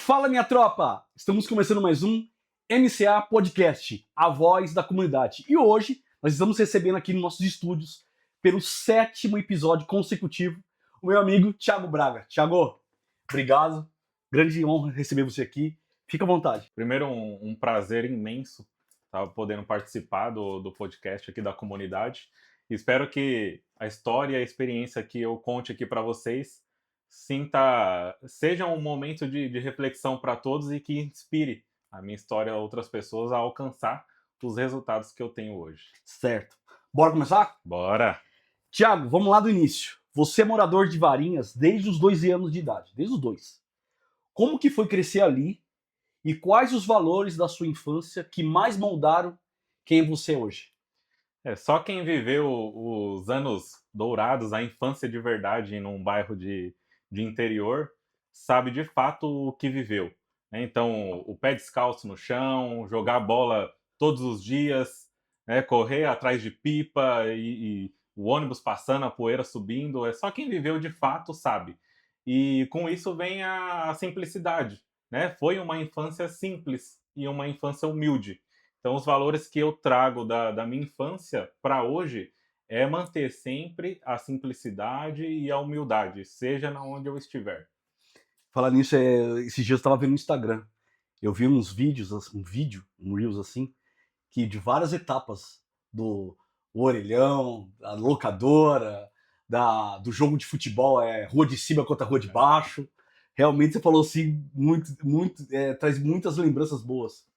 Fala, minha tropa! Estamos começando mais um MCA Podcast, a voz da comunidade. E hoje nós estamos recebendo aqui nos nossos estúdios, pelo 7º episódio consecutivo, o meu amigo Thiago Braga. Thiago, obrigado. Grande honra receber você aqui. Fica à vontade. Primeiro, um prazer imenso estar podendo participar do podcast aqui da comunidade. Espero que a história e a experiência que eu conte aqui para vocês seja um momento de reflexão para todos e que inspire a minha história a outras pessoas a alcançar os resultados que eu tenho hoje. Certo. Bora começar? Bora! Thiago, vamos lá do início. Você é morador de Varinhas desde os 12 anos de idade, desde os 2. Como que foi crescer ali e quais os valores da sua infância que mais moldaram quem você é hoje? Só quem viveu os anos dourados, a infância de verdade num bairro de interior, sabe de fato o que viveu, né? Então, o pé descalço no chão, jogar bola todos os dias, né? Correr atrás de pipa e o ônibus passando, a poeira subindo, é só quem viveu de fato sabe. E com isso vem a simplicidade, né? Foi uma infância simples e uma infância humilde. Então, os valores que eu trago da minha infância para hoje é manter sempre a simplicidade e a humildade, seja na onde eu estiver. Falar nisso, esses dias eu estava vendo no Instagram. Eu vi uns vídeos, um Reels assim, que de várias etapas do orelhão, da locadora, do jogo de futebol, rua de cima contra rua de baixo. Realmente você falou assim, traz muitas lembranças boas.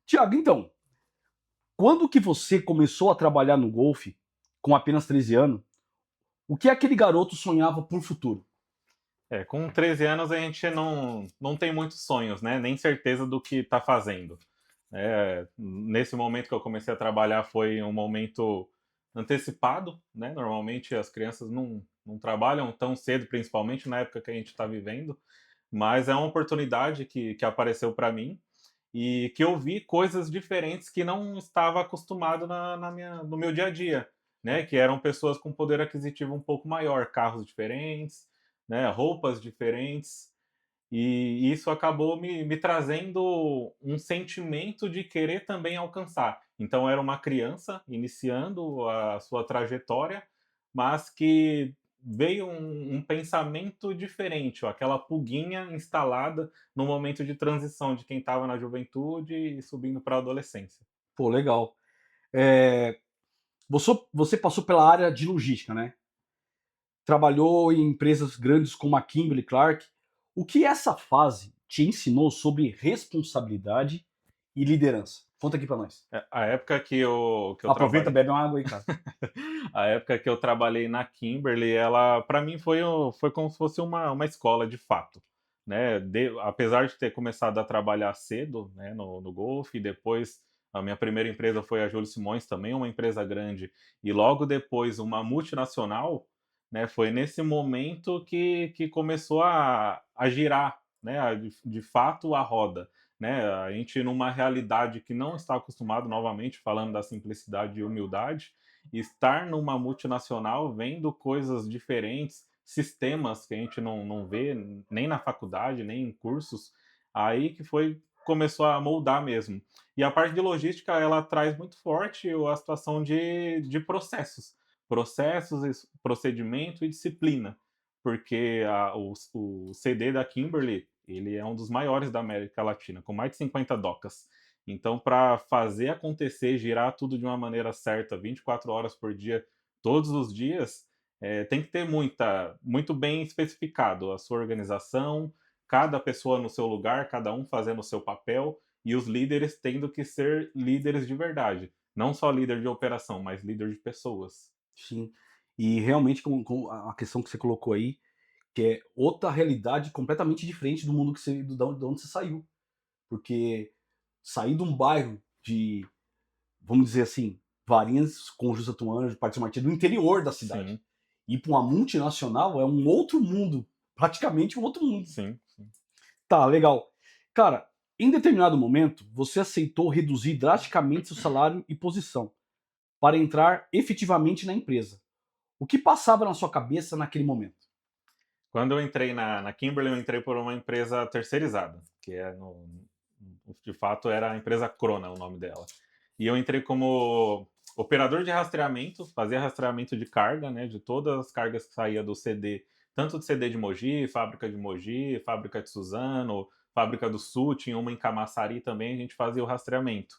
Tiago, então, quando que você começou a trabalhar no golfe, com apenas 13 anos, o que aquele garoto sonhava por futuro? Com 13 anos a gente não tem muitos sonhos, né? Nem certeza do que está fazendo. Nesse momento que eu comecei a trabalhar foi um momento antecipado, né? Normalmente as crianças não trabalham tão cedo, principalmente na época que a gente está vivendo, mas é uma oportunidade que apareceu para mim e que eu vi coisas diferentes que não estava acostumado no meu dia a dia, né? Que eram pessoas com poder aquisitivo um pouco maior, carros diferentes, né? Roupas diferentes. E isso acabou me trazendo um sentimento de querer também alcançar. Então, era uma criança iniciando a sua trajetória, mas que veio um pensamento diferente, ó, aquela pulguinha instalada no momento de transição de quem estava na juventude e subindo para a adolescência. Pô, legal. É, você passou pela área de logística, né? Trabalhou em empresas grandes como a Kimberly-Clark. O que essa fase te ensinou sobre responsabilidade e liderança? Conta aqui pra nós. A época que eu Aproveita, trabalhei. bebe uma água aí, cara. A época que eu trabalhei na Kimberly, ela, para mim, foi como se fosse uma escola de fato, né? Apesar de ter começado a trabalhar cedo, né, no golfe, e depois a minha primeira empresa foi a Júlio Simões, também uma empresa grande, e logo depois uma multinacional, né? Foi nesse momento que começou a girar, né? De fato a roda, né? A gente numa realidade que não está acostumado, novamente falando da simplicidade e humildade, estar numa multinacional vendo coisas diferentes, sistemas que a gente não vê nem na faculdade, nem em cursos, aí que começou a moldar mesmo. E a parte de logística, ela traz muito forte a situação de processos, procedimento e disciplina, porque o CD da Kimberly, ele é um dos maiores da América Latina, com mais de 50 docas. Então, para fazer acontecer, girar tudo de uma maneira certa, 24 horas por dia, todos os dias, tem que ter muito bem especificado a sua organização, cada pessoa no seu lugar, cada um fazendo o seu papel, e os líderes tendo que ser líderes de verdade. Não só líder de operação, mas líder de pessoas. Sim. E realmente, com a questão que você colocou aí, que é outra realidade completamente diferente do mundo de onde você saiu. Porque sair de um bairro de, vamos dizer assim, Varinhas, Conjunto Santo Anjo, Parque Martins, do interior da cidade, Sim, ir para uma multinacional é um outro mundo, praticamente um outro mundo. sim, sim. Tá, legal. Cara, em determinado momento, você aceitou reduzir drasticamente seu salário e posição para entrar efetivamente na empresa. O que passava na sua cabeça naquele momento? Quando eu entrei na Kimberly, eu entrei por uma empresa terceirizada, que de fato era a empresa Crona, o nome dela. E eu entrei como operador de rastreamento, fazia rastreamento de carga, né, de todas as cargas que saía do CD, tanto do CD de Mogi, fábrica de Suzano, fábrica do Sul, tinha uma em Camaçari também, a gente fazia o rastreamento.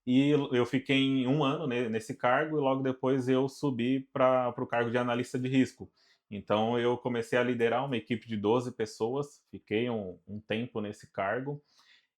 E eu fiquei em um ano nesse cargo e logo depois eu subi para o cargo de analista de risco. Então eu comecei a liderar uma equipe de 12 pessoas, fiquei um tempo nesse cargo,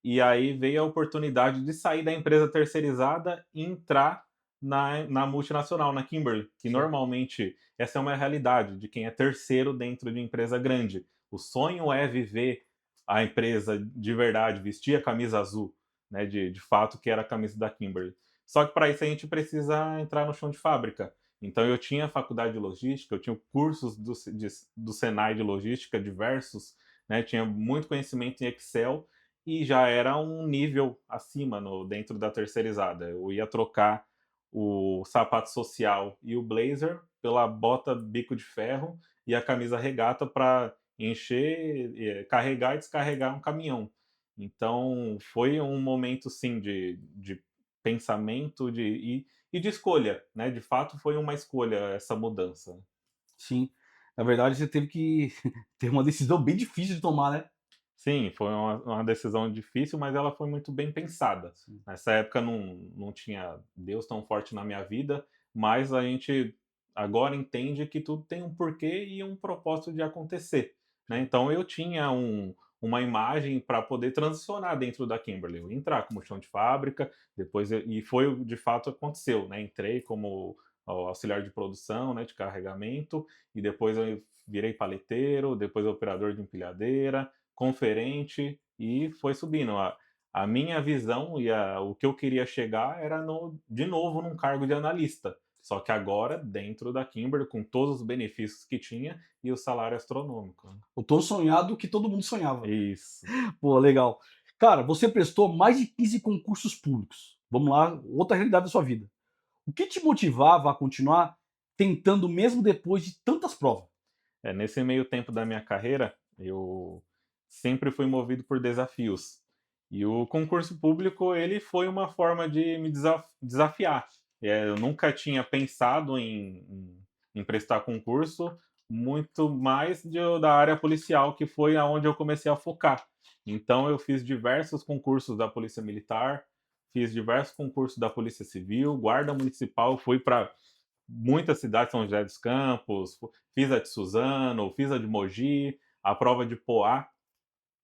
e aí veio a oportunidade de sair da empresa terceirizada e entrar na multinacional, na Kimberly, que Sim. normalmente essa é uma realidade de quem é terceiro dentro de empresa grande. O sonho é viver a empresa de verdade, vestir a camisa azul, né, de fato, que era a camisa da Kimberly. Só que para isso a gente precisa entrar no chão de fábrica. Então eu tinha faculdade de logística, eu tinha cursos do Senai de logística diversos, né, tinha muito conhecimento em Excel e já era um nível acima dentro da terceirizada. Eu ia trocar o sapato social e o blazer pela bota bico de ferro e a camisa regata para encher, carregar e descarregar um caminhão. Então foi um momento sim de pensamento e de escolha, né? De fato foi uma escolha essa mudança. Sim. Na verdade, você teve que ter uma decisão bem difícil de tomar, né? Sim, foi uma decisão difícil, mas ela foi muito bem pensada. Sim. Nessa época não tinha Deus tão forte na minha vida, mas a gente agora entende que tudo tem um porquê e um propósito de acontecer, né. Sim. Então eu tinha uma imagem para poder transicionar dentro da Kimberly, eu ia entrar como chão de fábrica, depois e foi de fato aconteceu, né, entrei como auxiliar de produção, né, de carregamento, e depois eu virei paleteiro, depois operador de empilhadeira, conferente e foi subindo. A minha visão o que eu queria chegar era de novo num cargo de analista, só que agora dentro da Kimberly, com todos os benefícios que tinha e o salário astronômico, né. O tão sonhado que todo mundo sonhava. Isso. Pô, legal. Cara, você prestou mais de 15 concursos públicos. Vamos lá, outra realidade da sua vida. O que te motivava a continuar tentando mesmo depois de tantas provas? Nesse meio tempo da minha carreira, eu sempre fui movido por desafios. E o concurso público, ele foi uma forma de me desafiar. Eu nunca tinha pensado em prestar concurso, muito mais da área policial, que foi aonde eu comecei a focar. Então eu fiz diversos concursos da Polícia Militar, fiz diversos concursos da Polícia Civil, Guarda Municipal, fui para muitas cidades, São José dos Campos, fiz a de Suzano, fiz a de Mogi, a prova de Poá,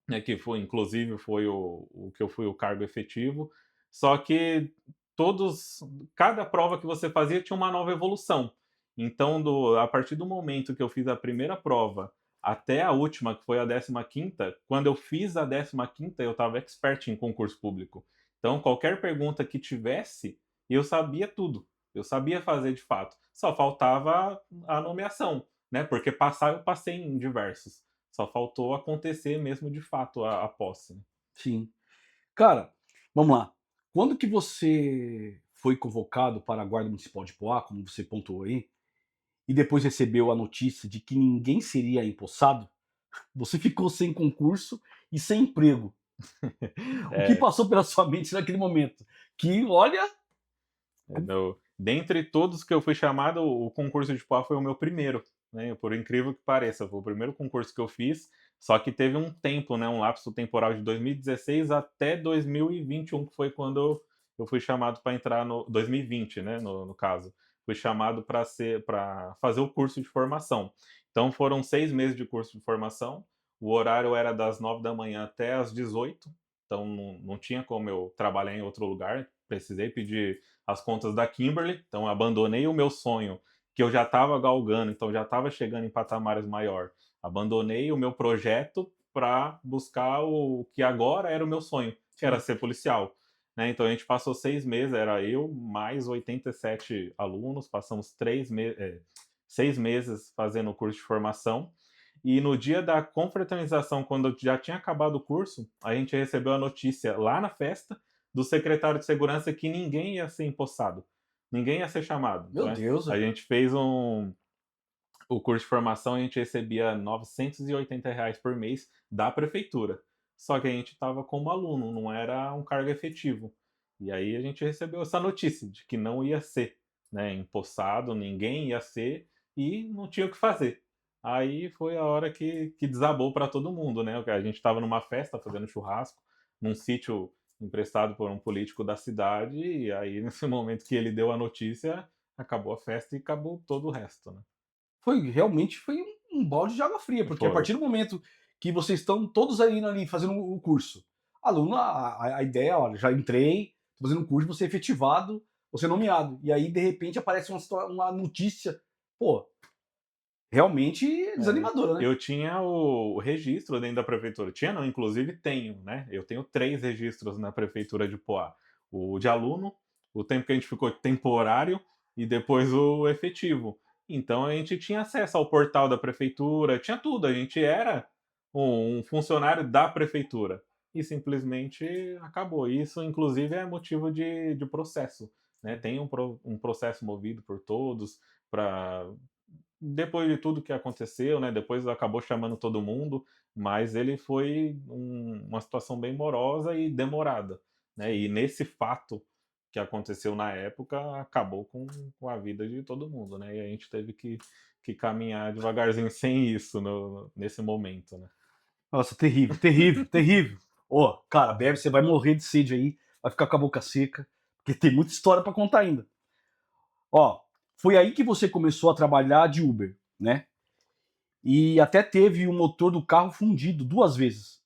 né, que foi inclusive foi o que eu fui o cargo efetivo. Só que todos cada prova que você fazia tinha uma nova evolução. Então a partir do momento que eu fiz a primeira prova até a última, que foi a 15ª, quando eu fiz a 15ª, eu estava expert em concurso público. Então qualquer pergunta que tivesse, eu sabia tudo. Eu sabia fazer de fato. Só faltava a nomeação, né, porque passar eu passei em diversos. Só faltou acontecer mesmo de fato a posse, né. Sim. Cara, vamos lá. Quando que você foi convocado para a Guarda Municipal de Poá, como você pontuou aí, e depois recebeu a notícia de que ninguém seria empossado, você ficou sem concurso e sem emprego. O que É, passou pela sua mente naquele momento? Que olha, no dentre todos que eu fui chamado, o concurso de Poá foi o meu primeiro, né, por incrível que pareça, foi o primeiro concurso que eu fiz, só que teve um tempo, né, um lapso temporal de 2016 até 2021, que foi quando eu fui chamado para entrar no 2020, né, no caso. Fui chamado para fazer o curso de formação. Então foram 6 meses de curso de formação, o horário era das 9 da manhã até às 18h, então não tinha como eu trabalhar em outro lugar, precisei pedir as contas da Kimberly, então abandonei o meu sonho, que eu já estava galgando, então já estava chegando em patamares maior. Abandonei o meu projeto para buscar o que agora era o meu sonho, que era sim, ser policial. Né? Então a gente passou 6 meses, era eu mais 87 alunos, passamos 6 meses fazendo o curso de formação. E no dia da confraternização, quando eu já tinha acabado o curso, a gente recebeu a notícia lá na festa do secretário de segurança que ninguém ia ser empossado, ninguém ia ser chamado. meu Então Deus, a velho. gente fez o curso de formação a gente recebia R$ 980 por mês da prefeitura. Só que a gente estava como aluno, não era um cargo efetivo. E aí a gente recebeu essa notícia de que não ia ser, né, empossado, ninguém ia ser e não tinha o que fazer. Aí foi a hora que desabou para todo mundo, né? A gente estava numa festa fazendo churrasco, num sítio emprestado por um político da cidade, e aí nesse momento que ele deu a notícia, acabou a festa e acabou todo o resto, né? Realmente foi um balde de água fria, porque a Foi. partir do momento que vocês estão todos aí ali fazendo o curso, aluno, a ideia, olha, já entrei, tô fazendo um curso, vou ser efetivado, vou ser nomeado. E aí, de repente, aparece uma notícia, pô, realmente É, desanimadora, né? eu tinha o registro dentro da prefeitura. Tinha não, inclusive tenho, né, eu tenho 3 registros na prefeitura de Poá. O de aluno, o tempo que a gente ficou temporário e depois o efetivo. Então a gente tinha acesso ao portal da prefeitura, tinha tudo, a gente era um funcionário da prefeitura. E simplesmente acabou. Isso inclusive é motivo de processo, né, tem um processo movido por todos para depois de tudo que aconteceu, né, depois acabou chamando todo mundo, mas ele foi uma situação bem morosa e demorada, né, e nesse fato que aconteceu na época, acabou com a vida de todo mundo, né, e a gente teve que caminhar devagarzinho sem isso nesse momento, né. Nossa, terrível, terrível, terrível. Ô, cara, bebe, você vai morrer de sede aí, vai ficar com a boca seca, porque tem muita história pra contar ainda. Ó, foi aí que você começou a trabalhar de Uber, né? E até teve o motor do carro fundido 2 vezes.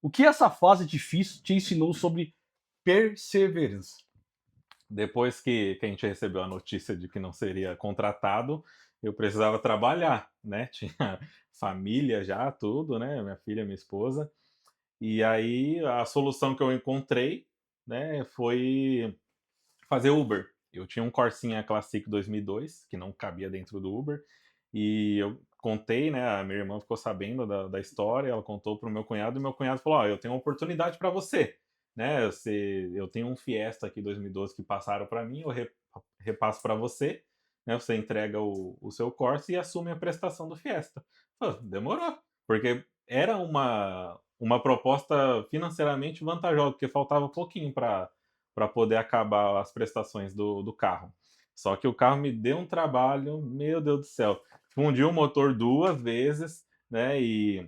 O que essa fase difícil te ensinou sobre perseverança? Depois que a gente recebeu a notícia de que não seria contratado, eu precisava trabalhar, né, tinha família já, tudo, né, minha filha, minha esposa. E aí a solução que eu encontrei, né, foi fazer Uber. Eu tinha um Corsinha Classic 2002 que não cabia dentro do Uber, e eu contei, né, a minha irmã ficou sabendo da história, ela contou para o meu cunhado, e meu cunhado falou: "Ó, eu tenho uma oportunidade para você, né, eu tenho um Fiesta aqui 2012 que passaram para mim, eu repasso para você, né, você entrega o seu Corsa e assume a prestação do Fiesta". Falei: "Demorou", porque era uma proposta financeiramente vantajosa, porque faltava pouquinho para poder acabar as prestações do carro. Só que o carro me deu um trabalho, meu Deus do céu. Fundiu o motor 2 vezes, né, e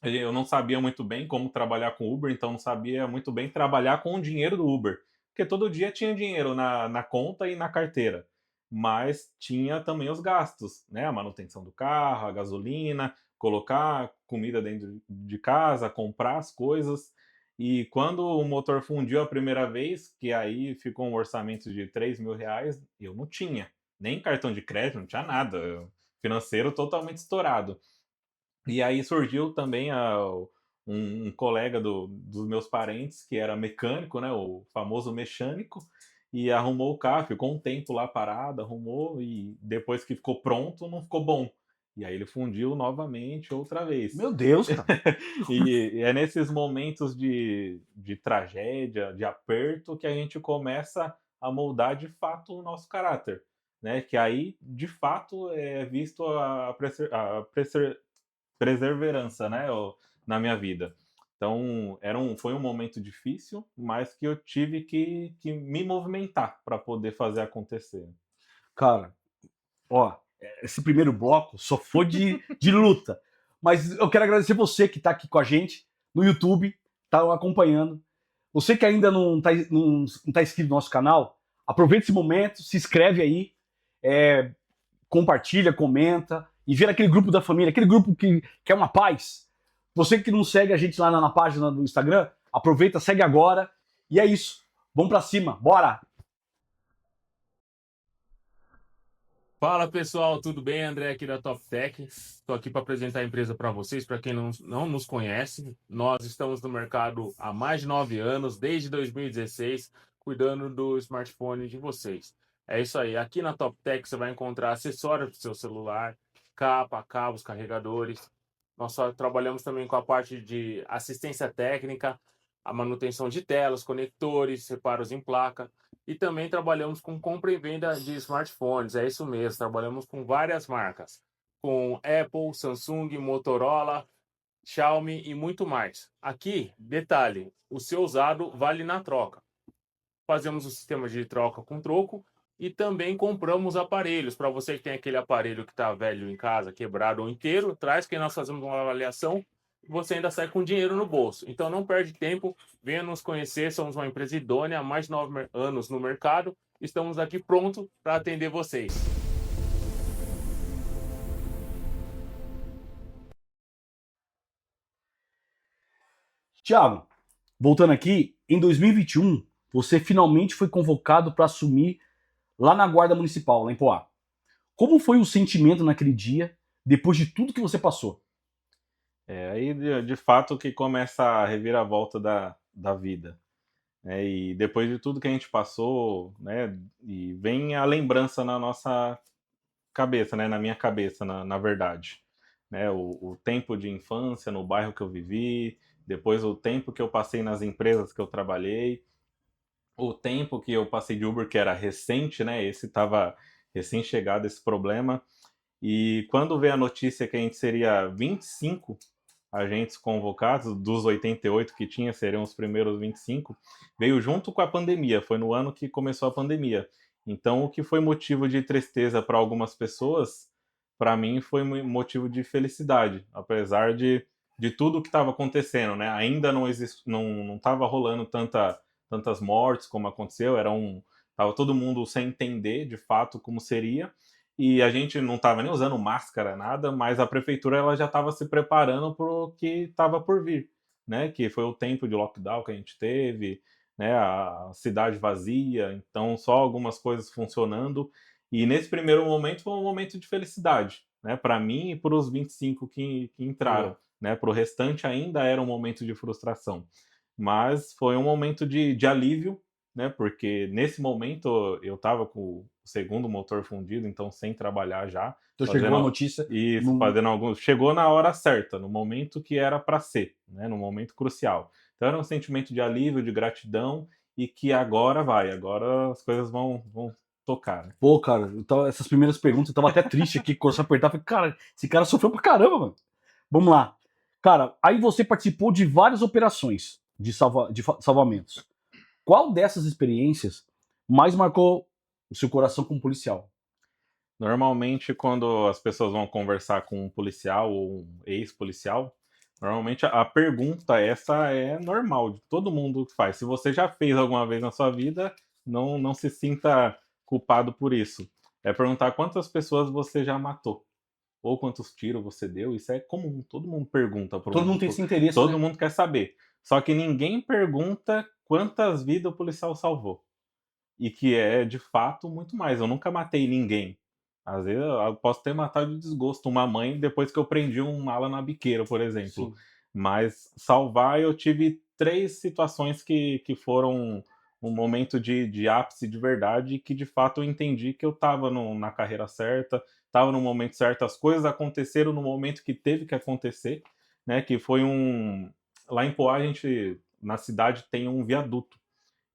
eu não sabia muito bem como trabalhar com Uber, então não sabia muito bem trabalhar com o dinheiro do Uber, porque todo dia tinha dinheiro na conta e na carteira, mas tinha também os gastos, né, a manutenção do carro, a gasolina, colocar comida dentro de casa, comprar as coisas. E quando o motor fundiu a primeira vez, que aí ficou um orçamento de R$ 3.000, eu não tinha nem cartão de crédito, não tinha nada, financeiro totalmente estourado. E aí surgiu também um colega dos meus parentes que era mecânico, né, o famoso mecânico, e arrumou o carro, ficou um tempo lá parado, arrumou e depois que ficou pronto, não ficou bom. E aí ele fundiu novamente outra vez. Meu Deus, cara. E é nesses momentos de tragédia, de aperto, que a gente começa a moldar de fato o nosso caráter, né, que aí de fato é visto a perseverança, né, na minha vida. Então, foi um momento difícil, mas que eu tive que me movimentar para poder fazer acontecer. Cara, ó, esse primeiro bloco só foi de luta. Mas eu quero agradecer você que tá aqui com a gente no YouTube, tá acompanhando. Você que ainda não tá inscrito no nosso canal, aproveita esse momento, se inscreve aí, é, compartilha, comenta e vira aquele grupo da família, aquele grupo que é uma paz. Você que não segue a gente lá na página do Instagram, aproveita, segue agora. E é isso. Vamos pra cima, bora! Fala pessoal, tudo bem? André aqui da Top Tech. Estou aqui para apresentar a empresa para vocês. Para quem não nos conhece, nós estamos no mercado há mais de 9 anos, desde 2016, cuidando do smartphone de vocês. É isso aí. Aqui na Top Tech você vai encontrar acessórios para o seu celular, capa, cabos, carregadores. Nós só trabalhamos também com a parte de assistência técnica, a manutenção de telas, conectores, reparos em placa. E também trabalhamos com compra e venda de smartphones, é isso mesmo, trabalhamos com várias marcas. com Apple, Samsung, Motorola, Xiaomi e muito mais. Aqui, detalhe, o seu usado vale na troca. Fazemos o sistema de troca com troco e também compramos aparelhos. Para você que tem aquele aparelho que está velho em casa, quebrado ou inteiro, traz que nós fazemos uma avaliação e você ainda sai com dinheiro no bolso. Então não perde tempo, venha nos conhecer, somos uma empresa idônea, há mais de 9 anos no mercado, estamos aqui prontos para atender vocês. Thiago, voltando aqui, em 2021, você finalmente foi convocado para assumir lá na Guarda Municipal, lá em Poá. Como foi o sentimento naquele dia, depois de tudo que você passou? Aí de fato que começa a reviravolta da vida, né? E depois de tudo que a gente passou, né? E vem a lembrança na nossa cabeça, né? Na minha cabeça, na verdade, né? O tempo de infância no bairro que eu vivi, depois o tempo que eu passei nas empresas que eu trabalhei, o tempo que eu passei de Uber, que era recente, né? Esse estava recém-chegado esse problema. E quando veio a notícia que a gente seria 25 agentes convocados, dos 88 que tinha, seriam os primeiros 25, veio junto com a pandemia, foi no ano que começou a pandemia. Então, o que foi motivo de tristeza para algumas pessoas, para mim foi motivo de felicidade, apesar de tudo que estava acontecendo, né? Ainda não estava rolando tantas mortes como aconteceu, tava todo mundo sem entender de fato como seria, e a gente não estava nem usando máscara, nada, mas a prefeitura ela já estava se preparando para o que estava por vir, né? Que foi o tempo de lockdown que a gente teve, né? A cidade vazia, então só algumas coisas funcionando. E nesse primeiro momento foi um momento de felicidade, né? Para mim e para os 25 que entraram, Boa. né? Para o restante ainda era um momento de frustração, mas foi um momento de alívio, né? Porque nesse momento eu estava com o segundo motor fundido, então sem trabalhar já, Então chegou a fazendo notícia isso, num... fazendo alguns. Chegou na hora certa, no momento que era para ser, né? No momento crucial. Então era um sentimento de alívio, de gratidão e que agora vai, agora as coisas vão tocar, né? Pô, cara, essas primeiras perguntas, eu tava até triste aqui, começou a apertar, falei, cara, esse cara sofreu pra caramba, mano. Vamos lá. Cara, aí você participou de várias operações de salvamentos. Qual dessas experiências mais marcou o seu coração como policial? Normalmente, quando as pessoas vão conversar com um policial ou um ex-policial, normalmente a pergunta essa é normal, de todo mundo faz. Se você já fez alguma vez na sua vida, não se sinta culpado por isso. É perguntar quantas pessoas você já matou, ou quantos tiros você deu. Isso é comum, todo mundo pergunta Todo mundo tem esse interesse, todo né? mundo quer saber. Só que ninguém pergunta quantas vidas o policial salvou. E que é, de fato, muito mais. Eu nunca matei ninguém. Às vezes eu posso ter matado de desgosto uma mãe depois que eu prendi um mala na biqueira, por exemplo. Sim. Mas salvar, eu tive 3 situações que foram um momento de ápice de verdade, que de fato eu entendi que eu estava na carreira certa, estava no momento certo, as coisas aconteceram no momento que teve que acontecer, né? Que foi lá em Poá, na cidade tem um viaduto.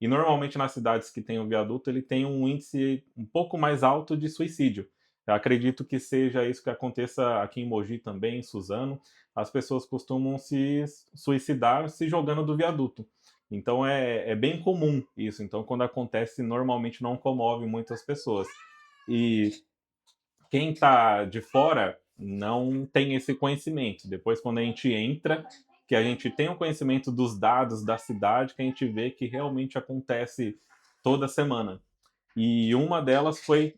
E normalmente nas cidades que tem o viaduto, ele tem um índice um pouco mais alto de suicídio. Eu acredito que seja isso que aconteça aqui em Mogi também, em Suzano. As pessoas costumam se suicidar se jogando do viaduto. Então é bem comum isso. Então quando acontece, normalmente não comove muitas pessoas. E quem está de fora não tem esse conhecimento. Depois, quando a gente entra, que a gente tem o conhecimento dos dados da cidade, que a gente vê que realmente acontece toda semana. E uma delas foi,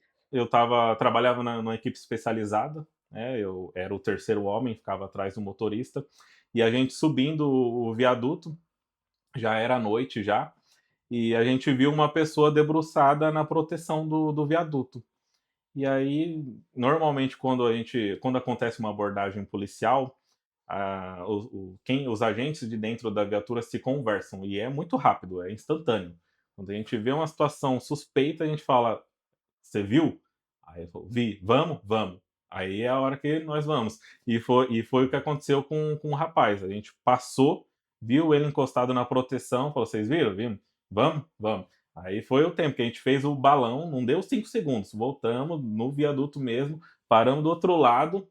trabalhava numa equipe especializada, né? Eu era o terceiro homem, ficava atrás do motorista, e a gente subindo o viaduto, já era noite já, e a gente viu uma pessoa debruçada na proteção do viaduto. E aí, normalmente, quando acontece uma abordagem policial, os agentes de dentro da viatura se conversam e é muito rápido, é instantâneo. Quando a gente vê uma situação suspeita, a gente fala: "Você viu?" Aí eu falo: "Vi, vamos, vamos." Aí é a hora que nós vamos. E foi o que aconteceu com o rapaz. A gente passou, viu ele encostado na proteção, falou: "Vocês viram? Vimos? Vamos, vamos." Aí foi o tempo que a gente fez o balão, não deu 5 segundos. Voltamos no viaduto mesmo, paramos do outro lado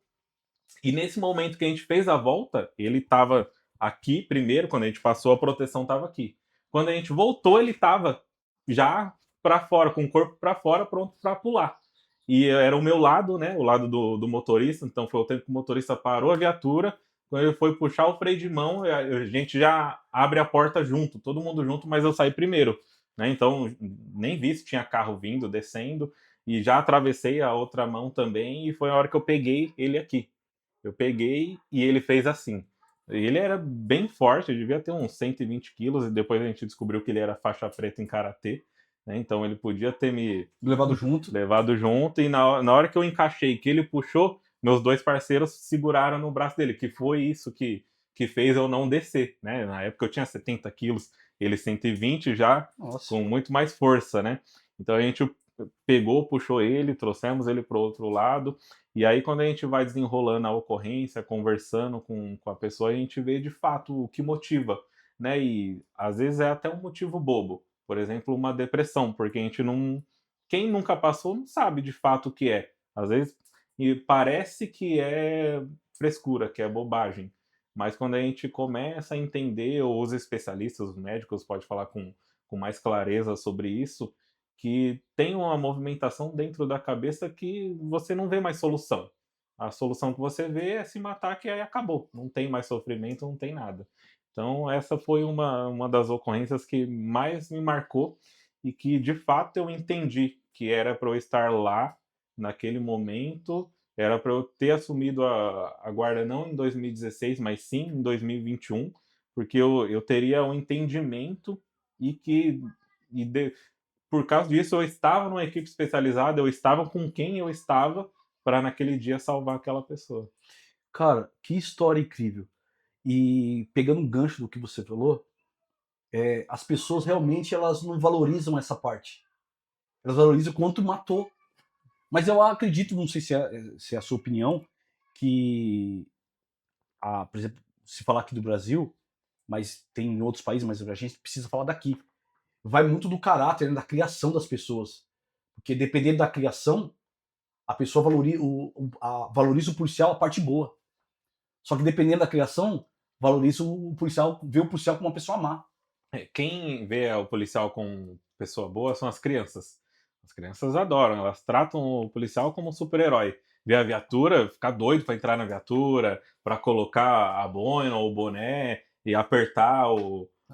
E nesse momento que a gente fez a volta, ele estava aqui primeiro, quando a gente passou, a proteção estava aqui. Quando a gente voltou, ele estava já para fora, com o corpo para fora, pronto para pular. E era o meu lado, né? O lado do motorista. Então foi o tempo que o motorista parou a viatura. Quando ele foi puxar o freio de mão, a gente já abre a porta junto, todo mundo junto, mas eu saí primeiro, né? Então nem vi se tinha carro vindo, descendo, e já atravessei a outra mão também. E foi a hora que eu peguei ele aqui. Eu peguei e ele fez assim. Ele era bem forte, ele devia ter uns 120 quilos, e depois a gente descobriu que ele era faixa preta em karatê, né? Então ele podia ter me Levado junto. levado junto, e na hora que eu encaixei, que ele puxou, meus 2 parceiros seguraram no braço dele, que foi isso que fez eu não descer, né? Na época eu tinha 70 quilos, ele 120 já, Nossa. com muito mais força, né? Então a gente pegou, puxou ele, trouxemos ele para o outro lado, e aí quando a gente vai desenrolando a ocorrência, conversando com a pessoa, a gente vê de fato o que motiva, né? E às vezes é até um motivo bobo, por exemplo, uma depressão, porque a gente não... Quem nunca passou não sabe de fato o que é. Às vezes e parece que é frescura, que é bobagem, mas quando a gente começa a entender, ou os especialistas, os médicos, pode falar com mais clareza sobre isso, que tem uma movimentação dentro da cabeça que você não vê mais solução. A solução que você vê é se matar, que aí acabou. Não tem mais sofrimento, não tem nada. Então, essa foi uma das ocorrências que mais me marcou e que, de fato, eu entendi que era para eu estar lá, naquele momento, era para eu ter assumido a guarda não em 2016, mas sim em 2021, porque eu teria um entendimento e que e de, por causa disso, eu estava numa equipe especializada, eu estava com quem eu estava para naquele dia salvar aquela pessoa. Cara, que história incrível. E pegando um gancho do que você falou, as pessoas realmente elas não valorizam essa parte. Elas valorizam quanto matou. Mas eu acredito, não sei se é a sua opinião, que, por exemplo, se falar aqui do Brasil, mas tem em outros países, mas a gente precisa falar daqui. Vai muito do caráter, né, da criação das pessoas. Porque dependendo da criação, a pessoa valoriza o policial a parte boa. Só que dependendo da criação, valoriza o policial, vê o policial como uma pessoa má. Quem vê o policial como pessoa boa são as crianças. As crianças adoram, elas tratam o policial como um super-herói. Vê a viatura, ficar doido para entrar na viatura, para colocar a boina ou o boné e apertar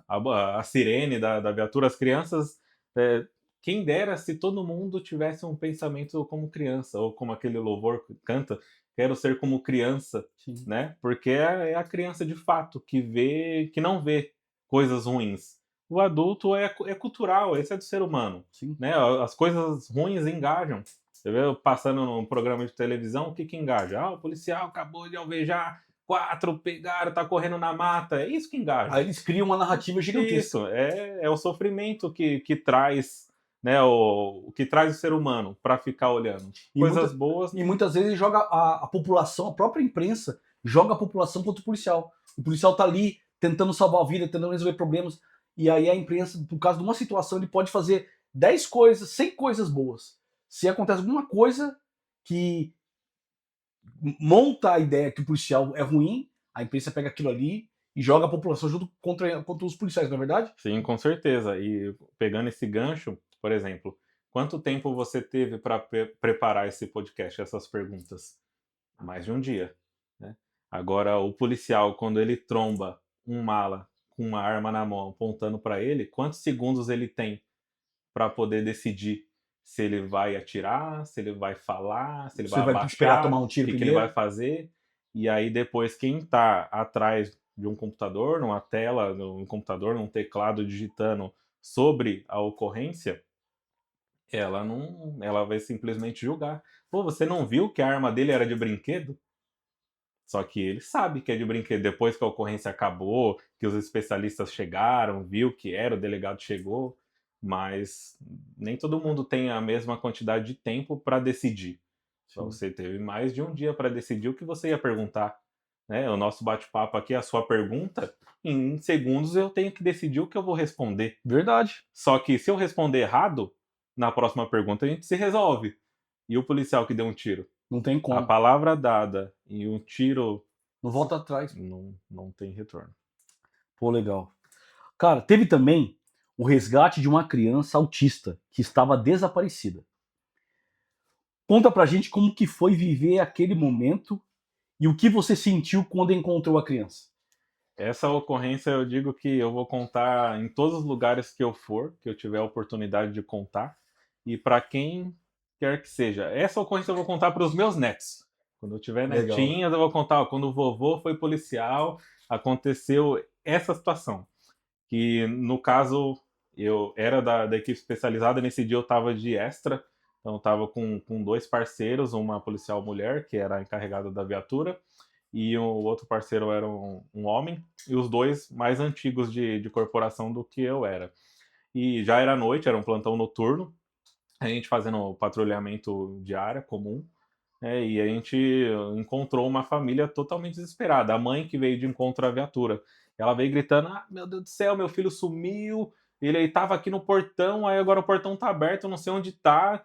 a sirene da viatura. As crianças, é, quem dera se todo mundo tivesse um pensamento como criança, ou como aquele louvor que canta, quero ser como criança, Sim. né? Porque é a criança de fato que não vê coisas ruins. O adulto é cultural, esse é do ser humano, Sim. né? As coisas ruins engajam. Você vê passando num programa de televisão, o que engaja? O policial acabou de alvejar 4, pegaram, tá correndo na mata. É isso que engaja. Aí eles criam uma narrativa gigantesca. Isso, é o sofrimento que traz, né, o que traz o ser humano para ficar olhando. Coisas boas. E muitas vezes joga a população, a própria imprensa, joga a população contra o policial. O policial tá ali tentando salvar a vida, tentando resolver problemas. E aí a imprensa, por causa de uma situação, ele pode fazer 10 coisas, 100 coisas boas. Se acontece alguma coisa que monta a ideia que o policial é ruim, a imprensa pega aquilo ali e joga a população junto contra os policiais, não é verdade? Sim, com certeza. E pegando esse gancho, por exemplo, quanto tempo você teve para preparar esse podcast, essas perguntas? Mais de um dia, né? Agora, o policial, quando ele tromba um mala com uma arma na mão apontando para ele, quantos segundos ele tem para poder decidir se ele vai atirar, se ele vai falar, se ele Você vai vai esperar abaixar, tomar um o tiro que ele primeiro. vai fazer? E aí depois quem está atrás de um computador, numa tela, num computador, num teclado digitando sobre a ocorrência, ela vai simplesmente julgar. Pô, você não viu que a arma dele era de brinquedo? Só que ele sabe que é de brinquedo. Depois que a ocorrência acabou, que os especialistas chegaram, viu que era, o delegado chegou, mas nem todo mundo tem a mesma quantidade de tempo para decidir. Então, você teve mais de um dia para decidir o que você ia perguntar, né? O nosso bate-papo aqui, a sua pergunta, em segundos eu tenho que decidir o que eu vou responder. Verdade. Só que se eu responder errado, na próxima pergunta a gente se resolve. E o policial que deu um tiro? Não tem A como. palavra dada e um tiro Não volta atrás. não tem retorno. Pô, legal. Cara, teve também o resgate de uma criança autista que estava desaparecida. Conta pra gente como que foi viver aquele momento e o que você sentiu quando encontrou a criança. Essa ocorrência eu digo que eu vou contar em todos os lugares que eu for, que eu tiver a oportunidade de contar, e para quem quer que seja. Essa ocorrência eu vou contar para os meus netos. Quando eu tiver Legal. netinhas, eu vou contar, ó, quando o vovô foi policial, aconteceu essa situação. Que no caso eu era da equipe especializada, nesse dia eu estava de extra, então eu estava com dois parceiros, uma policial mulher, que era a encarregada da viatura, e o outro parceiro era um homem, e os dois mais antigos de corporação do que eu era. E já era noite, era um plantão noturno, a gente fazendo patrulhamento de área comum, e a gente encontrou uma família totalmente desesperada. A mãe que veio de encontro à viatura. Ela veio gritando: "Ah, meu Deus do céu, meu filho sumiu. Ele estava aqui no portão, aí agora o portão tá aberto, eu não sei onde tá.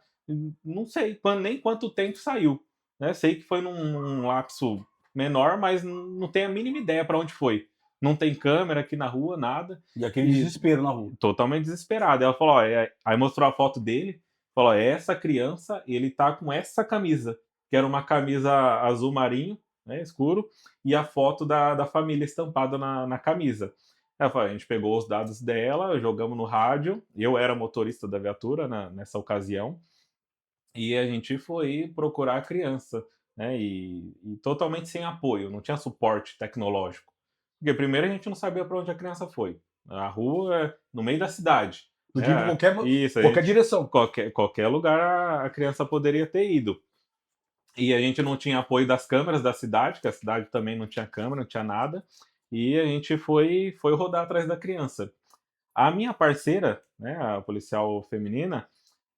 Não sei nem quanto tempo saiu." Né? Sei que foi num lapso menor, mas não tenho a mínima ideia para onde foi. Não tem câmera aqui na rua, nada. E aquele E desespero na rua. totalmente desesperado. Ela falou: ó, aí mostrou a foto dele, falou: essa criança, ele tá com essa camisa, que era uma camisa azul marinho, né, escuro, e a foto da família estampada na camisa. Ela falou: a gente pegou os dados dela, jogamos no rádio, eu era motorista da viatura nessa ocasião, e a gente foi procurar a criança, né, e totalmente sem apoio, não tinha suporte tecnológico. Porque primeiro a gente não sabia para onde a criança foi. A rua é no meio da cidade, Podia ir né? pra Isso, a qualquer gente, direção. qualquer lugar a criança poderia ter ido. E a gente não tinha apoio das câmeras da cidade, que a cidade também não tinha câmera, não tinha nada. E a gente foi rodar atrás da criança. A minha parceira, né, a policial feminina,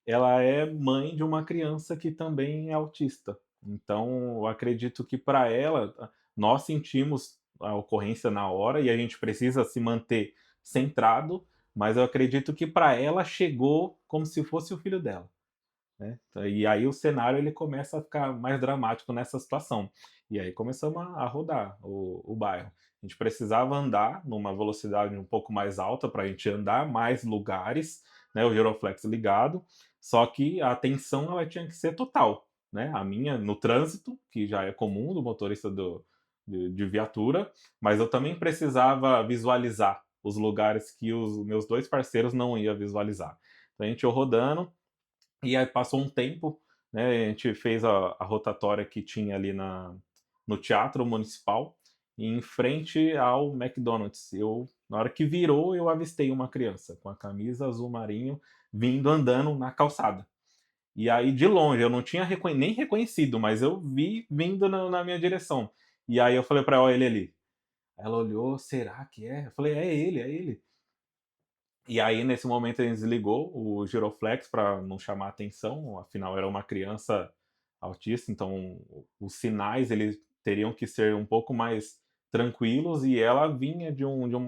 ela é mãe de uma criança que também é autista. Então, eu acredito que para ela, nós sentimos a ocorrência na hora e a gente precisa se manter centrado, mas eu acredito que para ela chegou como se fosse o filho dela, né? E aí o cenário ele começa a ficar mais dramático nessa situação. E aí começamos a rodar o bairro. A gente precisava andar numa velocidade um pouco mais alta para a gente andar mais lugares, né, o giroflex ligado, só que a atenção ela tinha que ser total, né? A minha no trânsito, que já é comum do motorista de viatura, mas eu também precisava visualizar os lugares que os meus dois parceiros não iam visualizar. Então a gente ia rodando, e aí passou um tempo, né, a gente fez a rotatória que tinha ali no Teatro Municipal, em frente ao McDonald's. Na hora que virou, eu avistei uma criança com a camisa azul marinho vindo andando na calçada. E aí, de longe, eu não tinha nem reconhecido, mas eu vi vindo na minha direção. E aí eu falei para ela: "Ó, ele ali." Ela olhou: "Será que é?" Eu falei: "É ele, é ele." E aí, nesse momento, ele desligou o giroflex para não chamar atenção, afinal era uma criança autista, então os sinais eles teriam que ser um pouco mais tranquilos e ela vinha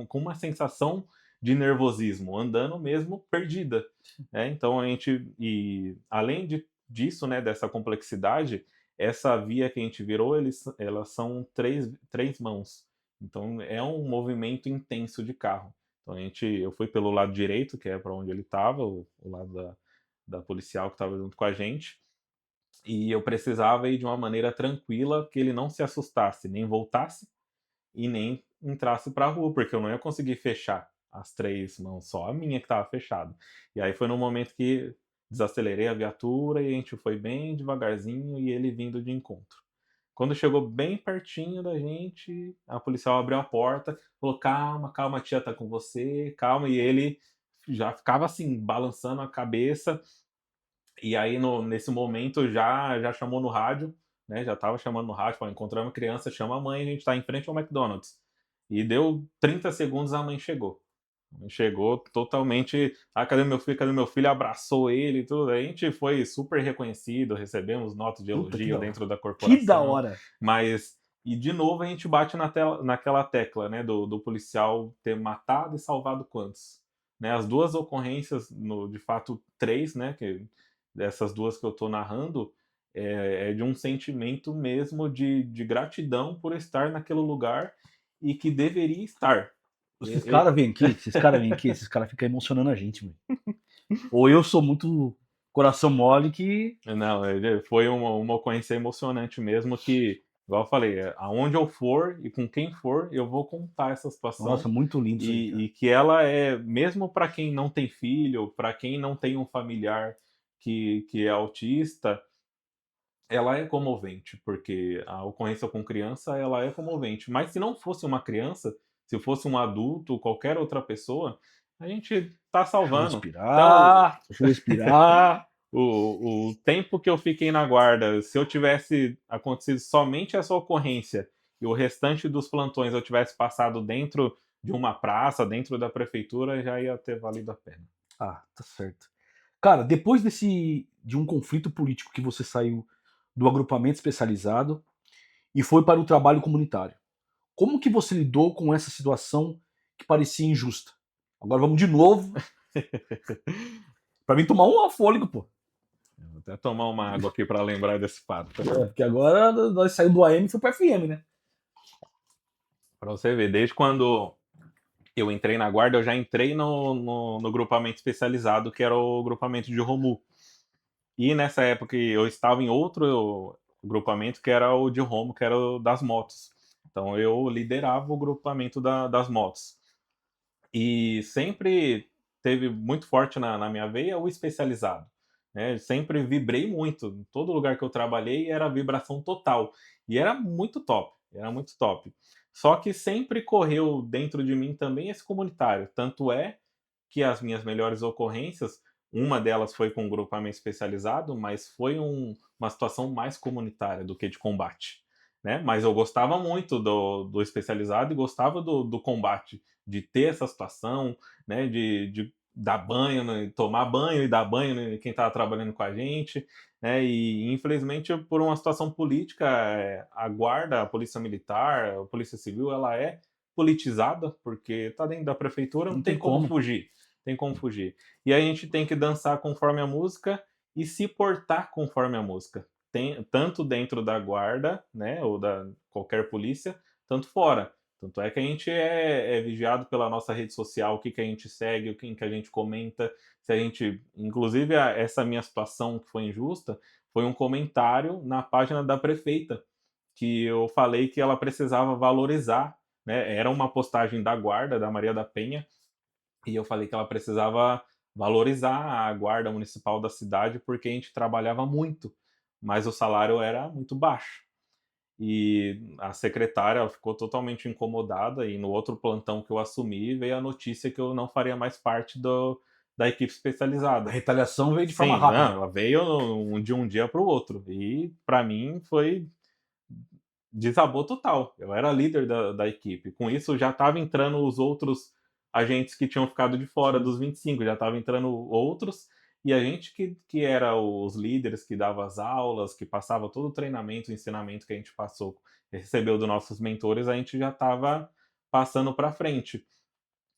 com uma sensação de nervosismo, andando mesmo perdida, né? Então a gente, e além disso, né, dessa complexidade, essa via que a gente virou, elas são três mãos, então é um movimento intenso de carro. Então eu fui pelo lado direito, que é para onde ele estava, o lado da policial que estava junto com a gente, e eu precisava ir de uma maneira tranquila, que ele não se assustasse, nem voltasse e nem entrasse para a rua, porque eu não ia conseguir fechar as três mãos, só a minha que estava fechada. E aí foi no momento que desacelerei a viatura e a gente foi bem devagarzinho e ele vindo de encontro. Quando chegou bem pertinho da gente, a policial abriu a porta, falou: "Calma, calma, a tia tá com você, calma." E ele já ficava assim, balançando a cabeça. E aí, nesse momento, já chamou no rádio, né? Já estava chamando no rádio, falou: "Encontramos uma criança, chama a mãe, a gente está em frente ao McDonald's." E deu 30 segundos, a mãe chegou. A mãe chegou totalmente: "Ah, cadê meu filho? Cadê meu filho?" Abraçou ele e tudo. A gente foi super reconhecido, recebemos notas de Puta, que elogio da hora. dentro da Que da corporação, hora. mas. E de novo a gente bate naquela tecla, né, do policial ter matado e salvado quantos? Né, as duas ocorrências, de fato, três, né, que dessas duas que eu estou narrando, é de um sentimento mesmo de gratidão por estar naquele lugar e que deveria estar. Esses E- caras vêm aqui, esses caras ficam emocionando a gente, velho. Ou eu sou muito coração mole que. Não, foi uma ocorrência emocionante mesmo que, igual eu falei, aonde eu for e com quem for, eu vou contar essa situação Nossa, muito lindo isso aí, cara. e que ela é, mesmo para quem não tem filho, para quem não tem um familiar que é autista, ela é comovente, porque a ocorrência com criança, ela é comovente. Mas se não fosse uma criança, se fosse um adulto, qualquer outra pessoa, a gente tá Deixa eu salvando. Então, respirar, deixa eu respirar. o tempo que eu fiquei na guarda, se eu tivesse acontecido somente essa ocorrência e o restante dos plantões eu tivesse passado dentro de uma praça, dentro da prefeitura, já ia ter valido a pena. Ah, tá certo. Cara, depois de um conflito político que você saiu do agrupamento especializado e foi para o trabalho comunitário, como que você lidou com essa situação que parecia injusta? Agora vamos de novo para mim tomar um fôlego, pô. Vou até tomar uma água aqui para lembrar desse fato. Porque agora nós saímos do AM e foi para FM, né? Para você ver, desde quando eu entrei na guarda, eu já entrei no grupamento especializado, que era o grupamento de Romu. E nessa época eu estava em outro grupamento, que era o de Romo, que era o das motos. Então eu liderava o grupamento das motos. E sempre teve muito forte na minha veia o especializado. Né? Sempre vibrei muito. Em todo lugar que eu trabalhei era vibração total. E era muito top. Era muito top. Só que sempre correu dentro de mim também esse comunitário. Tanto é que as minhas melhores ocorrências, uma delas foi com um grupamento especializado, mas foi uma situação mais comunitária do que de combate. Né? Mas eu gostava muito do especializado e gostava do combate, de ter essa situação, né? De dar banho, né? Tomar banho e dar banho em quem estava trabalhando com a gente. Né? E infelizmente, por uma situação política, a guarda, a polícia militar, a polícia civil, ela é politizada, porque está dentro da prefeitura, não Não tem tem como como. fugir. Tem como fugir. E aí a gente tem que dançar conforme a música e se portar conforme a música. Tem, tanto dentro da guarda, né, ou da qualquer polícia, tanto fora. Tanto é que a gente é vigiado pela nossa rede social, o que, que a gente segue, o que a gente comenta. Se a gente, inclusive, essa minha situação que foi injusta, foi um comentário na página da prefeita, que eu falei que ela precisava valorizar, né? Era uma postagem da guarda, da Maria da Penha, e eu falei que ela precisava valorizar a guarda municipal da cidade, porque a gente trabalhava muito, mas o salário era muito baixo. E a secretária ela ficou totalmente incomodada, e no outro plantão que eu assumi, veio a notícia que eu não faria mais parte da equipe A especializada. retaliação veio de forma Sim, não, rápida. ela veio de um dia para o outro. E para mim foi desabou total. Eu era líder da equipe. Com isso, já estava entrando os outros agentes que tinham ficado de fora Sim. dos 25, já estava entrando outros, e a gente que era os líderes, que dava as aulas, que passava todo o treinamento, o ensinamento que a gente passou, recebeu dos nossos mentores, a gente já estava passando para frente.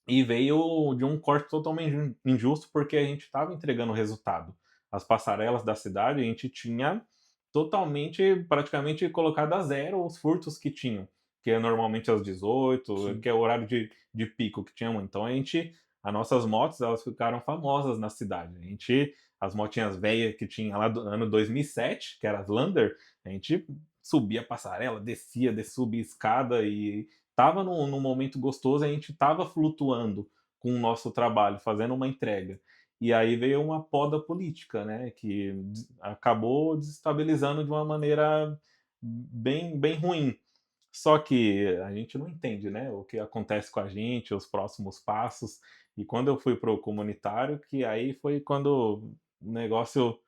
E veio de um corte totalmente injusto, porque a gente estava entregando o resultado. As passarelas da cidade, a gente tinha totalmente, praticamente colocado a zero os furtos que tinham, que é normalmente às 18, Sim. que é o horário de pico que tinham. Então as nossas motos, elas ficaram famosas na cidade. As motinhas velhas que tinha lá do ano 2007, que era as Lander, a gente subia a passarela, descia, subia escada e estava num momento gostoso, a gente estava flutuando com o nosso trabalho, fazendo uma entrega. E aí veio uma poda política, né, que acabou desestabilizando de uma maneira bem ruim. Só que a gente não entende, né, o que acontece com a gente, os próximos passos. E quando eu fui pro comunitário, que aí foi quando o negócio